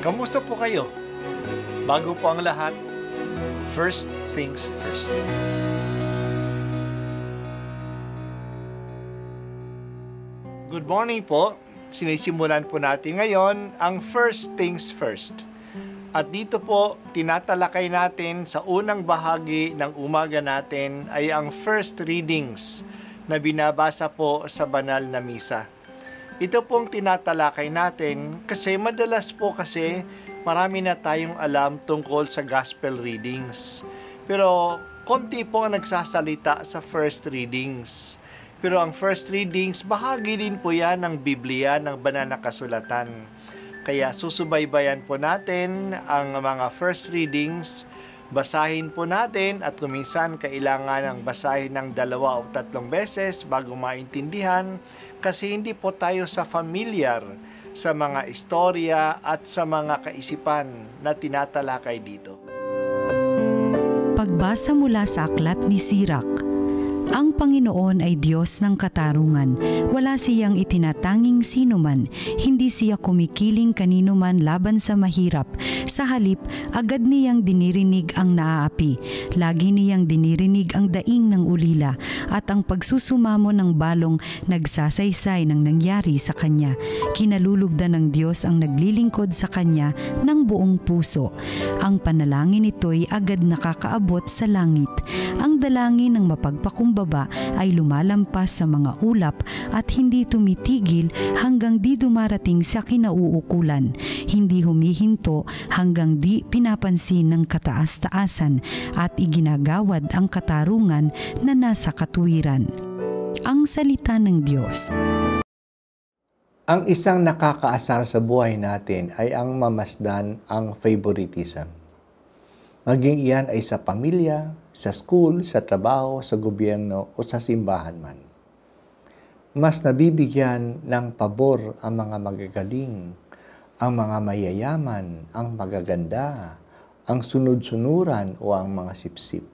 Kamusta po kayo? Bago po ang lahat, first things first. Good morning po. Sinisimulan po natin ngayon ang first things first. At dito po, tinatalakay natin sa unang bahagi ng umaga natin ay ang first readings na binabasa po sa banal na misa. Ito pong tinatalakay natin kasi madalas po kasi marami na tayong alam tungkol sa gospel readings. Pero konti po ang nagsasalita sa first readings. Pero ang first readings, bahagi din po yan ng Biblia, ng banal na kasulatan. Kaya susubaybayan po natin ang mga first readings. Basahin po natin at minsan kailangan ng basahin ng 2 o 3 beses bago maintindihan kasi hindi po tayo familiar sa mga istorya at sa mga kaisipan na tinatalakay dito. Pagbasa mula sa aklat ni Sirach. Ang Panginoon ay Diyos ng katarungan. Wala siyang itinatanging sinuman. Hindi siya kumikiling kanino man laban sa mahirap. Sa halip, agad niyang dinirinig ang naaapi. Lagi niyang dinirinig ang daing ng ulila. At ang pagsusumamo ng balong nagsasaysay ng nangyari sa kanya. Kinalulugdan ng Diyos ang naglilingkod sa kanya ng buong puso. Ang panalangin nito'y agad nakakaabot sa langit. Ang dalangin ng mapagpakumbaba ay lumalampas sa mga ulap at hindi tumitigil hanggang di dumarating sa kinauukulan. Hindi humihinto hanggang di pinapansin ng kataas-taasan at iginagawad ang katarungan na nasa katuwiran. Ang salita ng Diyos. Ang isang nakakaasar sa buhay natin ay ang mamasdan ang favoritism. Maging iyan ay sa pamilya, sa school, sa trabaho, sa gobyerno o sa simbahan man. Mas nabibigyan ng pabor ang mga magagaling, ang mga mayayaman, ang magaganda, ang sunod-sunuran o ang mga sipsip.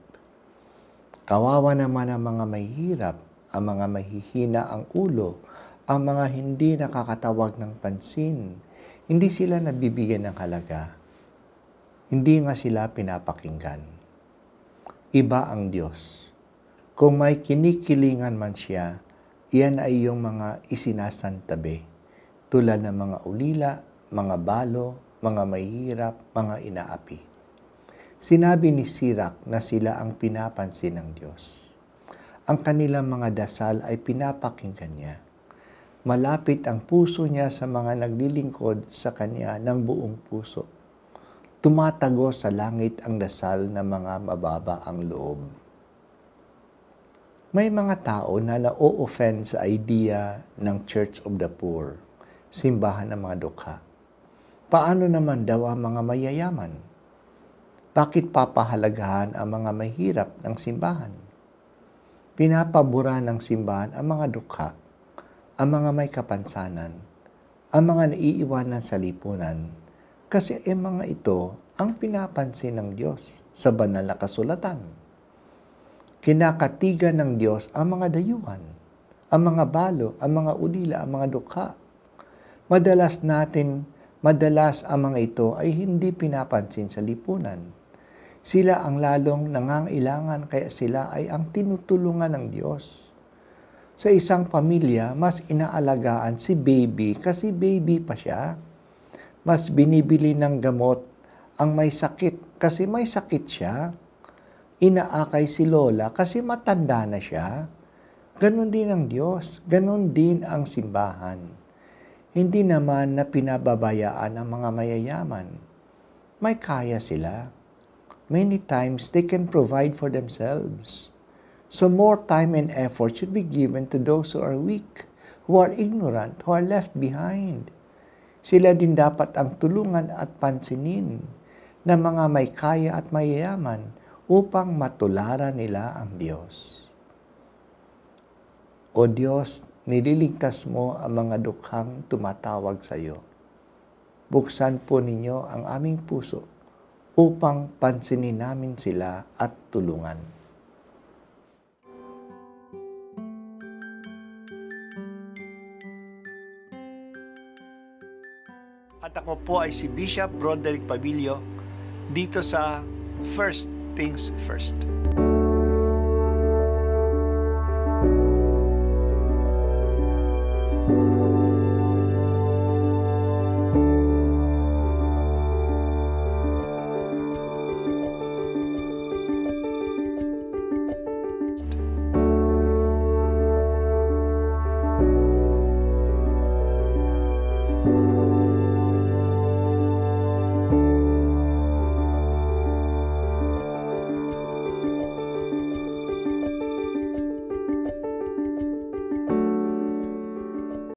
Kawawa naman ang mga mahihirap, ang mga mahihina ang ulo, ang mga hindi nakakatawag ng pansin. Hindi sila nabibigyan ng halaga. Hindi nga sila pinapakinggan. Iba ang Diyos. Kung may kinikilingan man siya, iyan ay yung mga isinasantabi, tulad ng mga ulila, mga balo, mga mahihirap, mga inaapi. Sinabi ni Sirach na sila ang pinapansin ng Diyos. Ang kanilang mga dasal ay pinapakinggan niya. Malapit ang puso niya sa mga naglilingkod sa kanya ng buong puso. Tumatago sa langit ang dasal ng mga mababa ang loob. May mga tao na na-o-offend sa idea ng Church of the Poor, simbahan ng mga dukha. Paano naman daw ang mga mayayaman? Bakit papahalagahan ang mga mahirap ng simbahan? Pinapabura ng simbahan ang mga dukha, ang mga may kapansanan, ang mga naiiwanan sa lipunan, kasi mga ito ang pinapansin ng Diyos sa banal na kasulatan. Kinakatigan ng Diyos ang mga dayuhan, ang mga balo, ang mga ulila, ang mga dukha. Madalas ang mga ito ay hindi pinapansin sa lipunan. Sila ang lalong nangangailangan kaya sila ay ang tinutulungan ng Diyos. Sa isang pamilya, mas inaalagaan si baby kasi baby pa siya. Mas binibili ng gamot ang may sakit kasi may sakit siya. Inaakay si lola kasi matanda na siya. Ganon din ang Diyos. Ganon din ang simbahan. Hindi naman na pinababayaan ang mga mayayaman. May kaya sila. Many times they can provide for themselves. So more time and effort should be given to those who are weak, who are ignorant, who are left behind. Sila din dapat ang tulungan at pansinin ng mga may kaya at mayayaman upang matularan nila ang Diyos. O Diyos, nililigtas mo ang mga dukhang tumatawag sa iyo. Buksan po ninyo ang aming puso upang pansinin namin sila at tulungan. At Ako po ay si Bishop Broderick Pabilio dito sa First Things First.